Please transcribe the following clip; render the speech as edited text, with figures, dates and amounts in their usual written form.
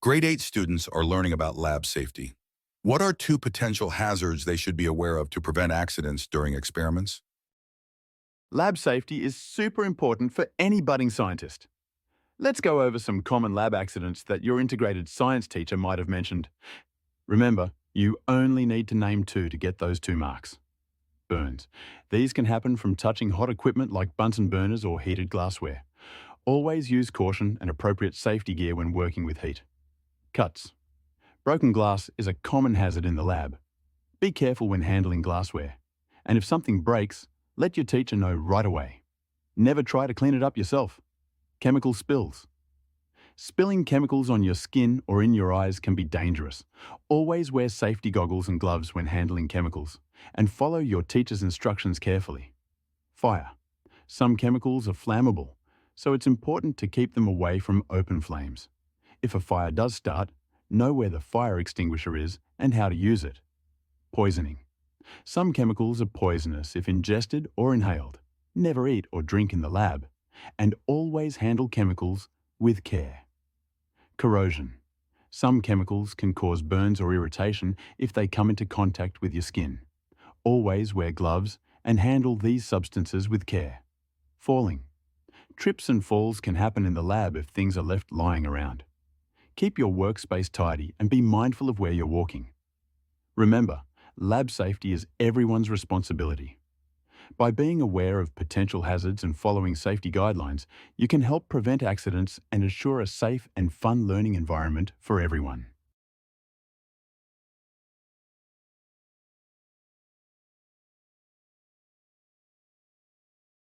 Grade 8 students are learning about lab safety. What are two potential hazards they should be aware of to prevent accidents during experiments? Lab safety is super important for any budding scientist. Let's go over some common lab accidents that your integrated science teacher might have mentioned. Remember, you only need to name two to get those 2 marks. Burns. These can happen from touching hot equipment like Bunsen burners or heated glassware. Always use caution and appropriate safety gear when working with heat. Cuts. Broken glass is a common hazard in the lab. Be careful when handling glassware. And if something breaks, let your teacher know right away. Never try to clean it up yourself. Chemical spills. Spilling chemicals on your skin or in your eyes can be dangerous. Always wear safety goggles and gloves when handling chemicals, and follow your teacher's instructions carefully. Fire. Some chemicals are flammable, so it's important to keep them away from open flames. If a fire does start, know where the fire extinguisher is and how to use it. Poisoning. Some chemicals are poisonous if ingested or inhaled. Never eat or drink in the lab, and always handle chemicals with care. Corrosion. Some chemicals can cause burns or irritation if they come into contact with your skin. Always wear gloves and handle these substances with care. Falling. Trips and falls can happen in the lab if things are left lying around. Keep your workspace tidy and be mindful of where you're walking. Remember, lab safety is everyone's responsibility. By being aware of potential hazards and following safety guidelines, you can help prevent accidents and ensure a safe and fun learning environment for everyone.